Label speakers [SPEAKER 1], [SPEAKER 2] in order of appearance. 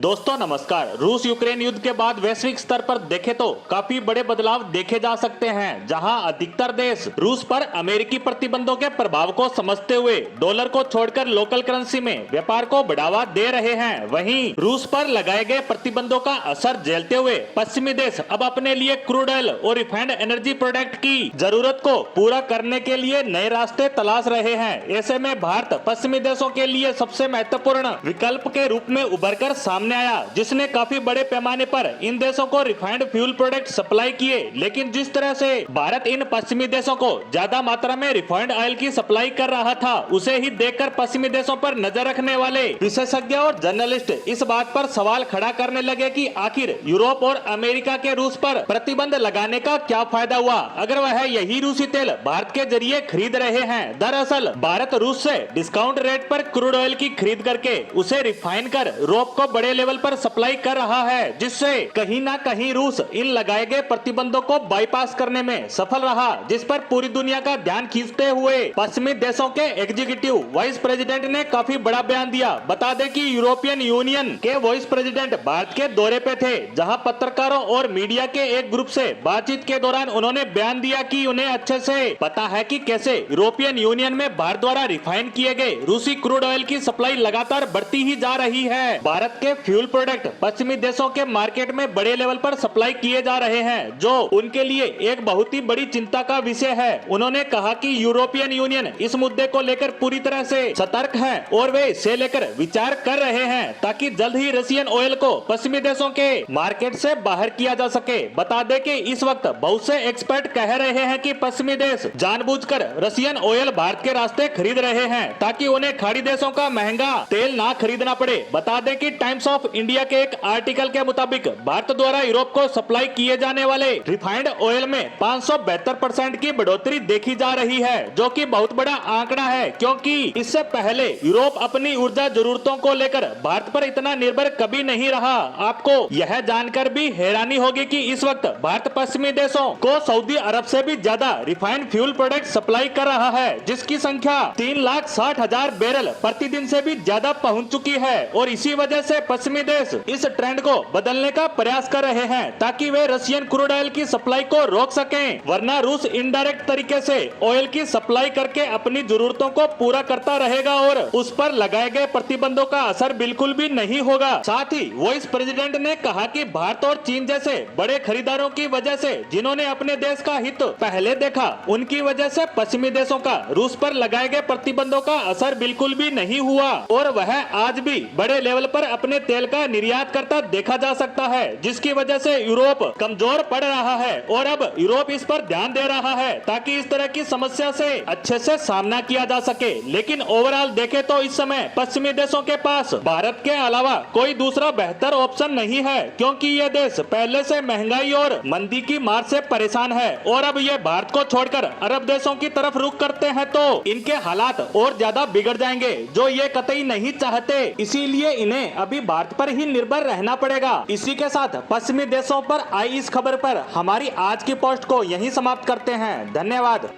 [SPEAKER 1] दोस्तों नमस्कार। रूस यूक्रेन युद्ध के बाद वैश्विक स्तर पर देखें तो काफी बड़े बदलाव देखे जा सकते हैं, जहां अधिकतर देश रूस पर अमेरिकी प्रतिबंधों के प्रभाव को समझते हुए डॉलर को छोड़कर लोकल करेंसी में व्यापार को बढ़ावा दे रहे हैं। वहीं रूस पर लगाए गए प्रतिबंधों का असर झेलते हुए पश्चिमी देश अब अपने लिए क्रूड ऑयल और रिफाइंड एनर्जी प्रोडक्ट की जरूरत को पूरा करने के लिए नए रास्ते तलाश रहे हैं। ऐसे में भारत पश्चिमी देशों के लिए सबसे महत्वपूर्ण विकल्प के रूप में उभर कर सामने आया, जिसने काफी बड़े पैमाने पर इन देशों को रिफाइंड फ्यूल प्रोडक्ट सप्लाई किए। लेकिन जिस तरह से भारत इन पश्चिमी देशों को ज्यादा मात्रा में रिफाइंड ऑयल की सप्लाई कर रहा था, उसे ही देखकर पश्चिमी देशों पर नजर रखने वाले विशेषज्ञ और जर्नलिस्ट इस बात पर सवाल खड़ा करने लगे कि आखिर यूरोप और अमेरिका के रूस पर प्रतिबंध लगाने का क्या फायदा हुआ, अगर वह यही रूसी तेल भारत के जरिए खरीद रहे हैं। दरअसल भारत रूस से डिस्काउंट रेट पर क्रूड ऑयल की खरीद करके उसे रिफाइन कर यूरोप को बड़े लेवल पर सप्लाई कर रहा है, जिससे कहीं ना कहीं रूस इन लगाए गए प्रतिबंधों को बाईपास करने में सफल रहा, जिस पर पूरी दुनिया का ध्यान खींचते हुए पश्चिमी देशों के एग्जीक्यूटिव वाइस प्रेसिडेंट ने काफी बड़ा बयान दिया। बता दें कि यूरोपियन यूनियन के वाइस प्रेसिडेंट भारत के दौरे पे थे, जहां पत्रकारों और मीडिया के एक ग्रुप से बातचीत के दौरान उन्होंने बयान दिया कि उन्हें अच्छे से पता है कि कैसे यूरोपियन यूनियन में भारत द्वारा रिफाइन किए गए रूसी क्रूड ऑयल की सप्लाई लगातार बढ़ती ही जा रही है। भारत के फ्यूल प्रोडक्ट पश्चिमी देशों के मार्केट में बड़े लेवल पर सप्लाई किए जा रहे हैं, जो उनके लिए एक बहुत ही बड़ी चिंता का विषय है। उन्होंने कहा कि यूरोपियन यूनियन इस मुद्दे को लेकर पूरी तरह से सतर्क है और वे इसे लेकर विचार कर रहे हैं ताकि जल्द ही रशियन ऑयल को पश्चिमी देशों के मार्केट से बाहर किया जा सके। बता दें कि इस वक्त बहुत से एक्सपर्ट कह रहे हैं कि पश्चिमी देश जानबूझकर रशियन ऑयल भारत के रास्ते खरीद रहे हैं ताकि उन्हें खाड़ी देशों का महंगा तेल ना खरीदना पड़े। बता दें कि टाइम्स ऑफ इंडिया के एक आर्टिकल के मुताबिक भारत द्वारा यूरोप को सप्लाई किए जाने वाले रिफाइंड ऑयल में 572% की बढ़ोतरी देखी जा रही है, जो कि बहुत बड़ा आंकड़ा है, क्योंकि इससे पहले यूरोप अपनी ऊर्जा जरूरतों को लेकर भारत पर इतना निर्भर कभी नहीं रहा। आपको यह जानकर भी हैरानी होगी कि इस वक्त भारत पश्चिमी देशों को सऊदी अरब से भी ज्यादा रिफाइंड फ्यूल प्रोडक्ट सप्लाई कर रहा है, जिसकी संख्या 3,60,000 बैरल प्रतिदिन से भी ज्यादा पहुंच चुकी है। और इसी वजह से पश्चिमी देश इस ट्रेंड को बदलने का प्रयास कर रहे हैं ताकि वे रशियन क्रूड ऑयल की सप्लाई को रोक सकें, वरना रूस इनडायरेक्ट तरीके से ऑयल की सप्लाई करके अपनी जरूरतों को पूरा करता रहेगा और उस पर लगाए गए प्रतिबंधों का असर बिल्कुल भी नहीं होगा। साथ ही वाइस प्रेसिडेंट ने कहा कि भारत और चीन जैसे बड़े खरीदारों की वजह से, जिन्होंने अपने देश का हित पहले देखा, उनकी वजह से पश्चिमी देशों का रूस पर लगाए गए प्रतिबंधों का असर बिल्कुल भी नहीं हुआ और वह आज भी बड़े लेवल पर अपने तेल का निर्यात करता देखा जा सकता है, जिसकी वजह से यूरोप कमजोर पड़ रहा है। और अब यूरोप इस पर ध्यान दे रहा है ताकि इस तरह की समस्या से अच्छे से सामना किया जा सके। लेकिन ओवरऑल देखें तो इस समय पश्चिमी देशों के पास भारत के अलावा कोई दूसरा बेहतर ऑप्शन नहीं है, क्योंकि ये देश पहले से महंगाई और मंदी की मार से परेशान है और अब ये भारत को छोड़कर अरब देशों की तरफ रुख करते हैं तो इनके हालात और ज्यादा बिगड़ जाएंगे, जो ये कतई नहीं चाहते। इसीलिए इन्हें अभी भारत पर ही निर्भर रहना पड़ेगा। इसी के साथ पश्चिमी देशों पर आई इस खबर पर हमारी आज की पोस्ट को यहीं समाप्त करते हैं। धन्यवाद।